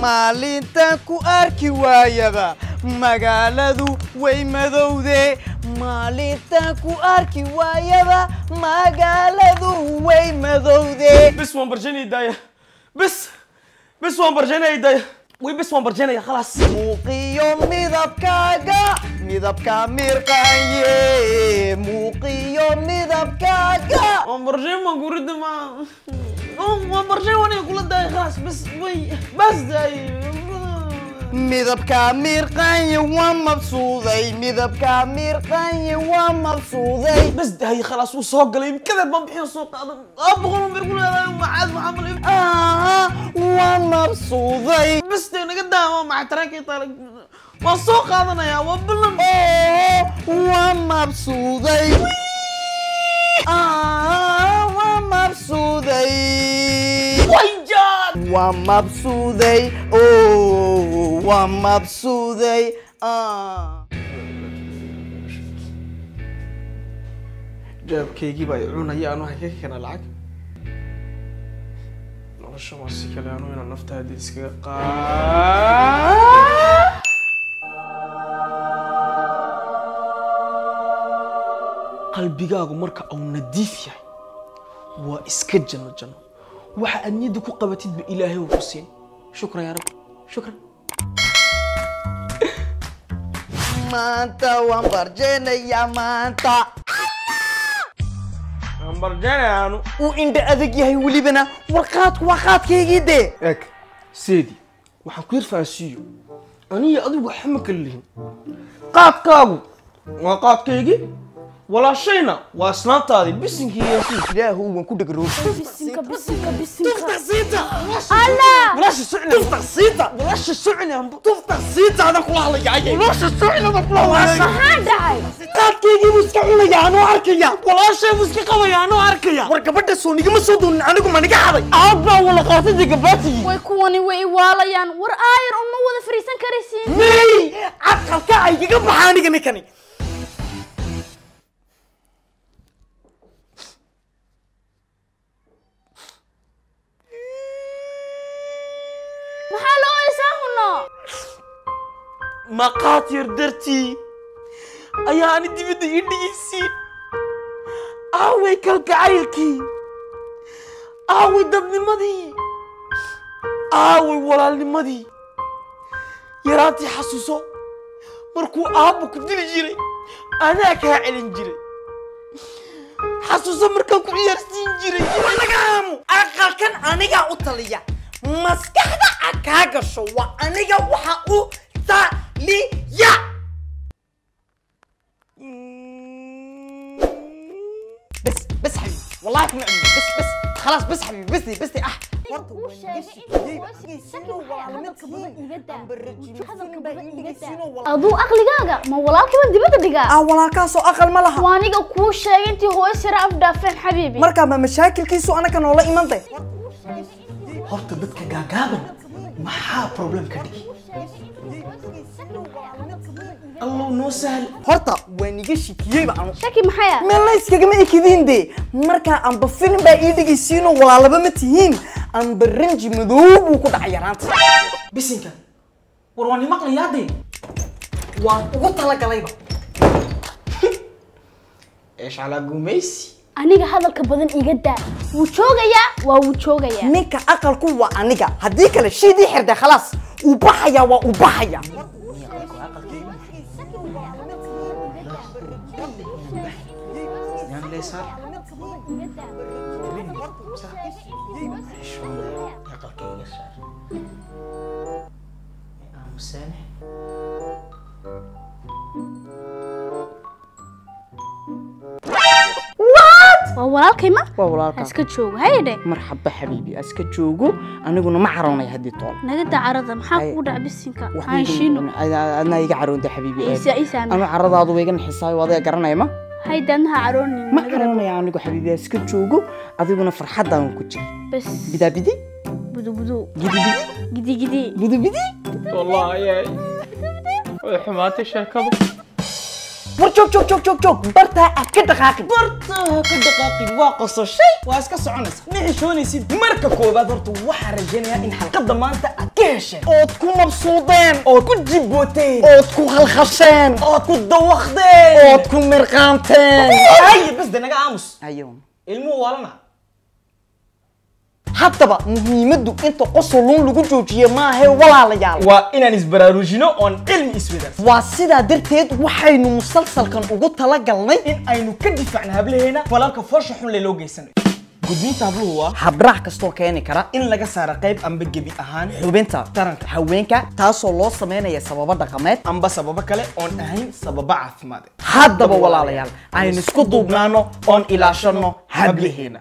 maalintan ku arki waayaba magaaladu way madowde maalintan ku arki waayaba magaaladu way madowde بس وان برجاني داية بس وان برجاني داية وبس وان برجاني خلاص muuqiyo midabka mirqaye muuqiyo midabkaaga وان برجاني ما قريت ما وان برجاني وانا يقول داية خلاص بس داية midabka mirqaye waa mabsuuday midabka mirqaye waa mabsuuday بس داية خلاص وسوق لي كذا بمحي سوق ابغى من بيقول هذا معاد محمد waa mabsuuday بس داية قدام مع تراكي طارق وسوق هذا يا وبلن waa mabsuuday waa mabsuuday ويجاد waa mabsuuday waa mabsuuday جاب كيجي بايعون هي أنا هيك كنا العك نرش ما سكلي أنا وين نفتح هذه السكة قلبي جاكو مركا أو نديف يعني وإسكت جنة waxa aan niyada ku qabatid ba Ilaahay uu ku siin shukran ya rab shukran maanta waan barjeenayaa maanta aan barjeenaanu uu indha adag yahay walibana warqaadku waa qaadkaygii dee eeg seedi waxaan ku irfaasiyo aniga adigu waxa ma kalihin qaadkaagu waa qaadkaygii ولا شينا واسنانتادي بسنكي ilaahu waan ku dhagro bisinka تفتح سيتا الله بلاش السعنة تفتح سيتا بلاش السعنة تفتح سيتا هذا كله على جاي بلاش السعنة هذا كله على maxaa dhacay qaadkeygii muskacuna yaanu arkaya walaashay muska qaba yaanu arkaya war gabadha sooniga ma soo doonin anigu ma niga xaday aabba wala qaatay gabadhii way kuwani way waalayaan war aayar uma wada fariisan karaysiin may aqalka ay iga baxaaniga nikani maxaa loo isaahuno maqaatir dartii ayaa ani dibadda ii dhigaysiin aaway kalgacaylkii aaway dadnimadii aaway walaalnimadii yaraantii xasuuso markuu aabba ku dili jiray anaa kaa celin jiray xasuuso markaan ku ciyaarsiin jiray anagaamu aqalkan aniga u taliya maskaxda kaa gasho waa aniga waxa u taliya بس حبيبي والله كنا بس خلاص بس حبيبي بس aduu aqligaaga ma walaalkiiba dibadda dhigaa walaalkaasoo aqal ma laha waaniga kuu sheegay intii hooyo sira afdhaafeen xabiibi markaa ma mashaakilkiisu anaka noola imantay horta dadka gaagaaban maxaa problem ka dhigi الله نو سهل horta waan iga shikiyey baan shaki maxay ah meel la iskagama ekidin de marka aan ba film baa ii dhigaysiino walaalaba ma tihiin aan baranji madoob uu ku dhacay yaraanta bisinka war waan maqlayaade waan ugu talagalayba ايش على قميسي aniga hadalka badan iga daa wuu joogayaa waa wuu joogayaa ninka aqalku waa aniga haddii kale shidii xirday khalaas uu baxaya waa uu baxaya يعني ليس waa walaalkay ma waa walaalka iska joogo hayde marxaba xabiibi iska joogo aniguna ma caroonay hadii toon naga dacarada maxaa ku dhac bisinka aan shiino adna iga caroonta xabiibi isa anu caradaadu way iga naxisay wada garanay ma haydanha caroonin ma caroonay anigu xabiibi iska joogo adiguna farxadaan ku jir bas bidabidi budu gidi والله يا حماتي شركض war joog bartaa ka dhaqaaqin bartaha ka dhaqaaqin waa qososhay waa iska soconaysa ma xishoonaysid marka koobaad horta waxaa rajaynayaa in xalqadda maanta aad ka hesheen ood ku mabsuudeen ood ku jibooteen ood ku khalkhasheen ood ku dawaqdeen ood ku mirqaanteen ay bas de naga aamus ayo ilmuhu waalana haddaba muhiimaddu inta qosoluun lagu joojiyo maahe walaalayaal waa inaan isbaraarujino oon cilmi iswadaarsan waa sidaa darteed waxaynu musalsalkan ugu talagalnay in aynu ka difaacno hablaheena falalka foosha xun lee loo geysanayo gudniinta habluhu waa habraac kastoo keeni kara in laga saaro qayb amba gebi ahaan xubinta taranka haweenka taasoo loo sameynaya sababo dhaqameed amba sababo kale oon ahayn sababa caafimaad haddaba walaalayaal aynu isku duubnaano oon ilaashano hablaheena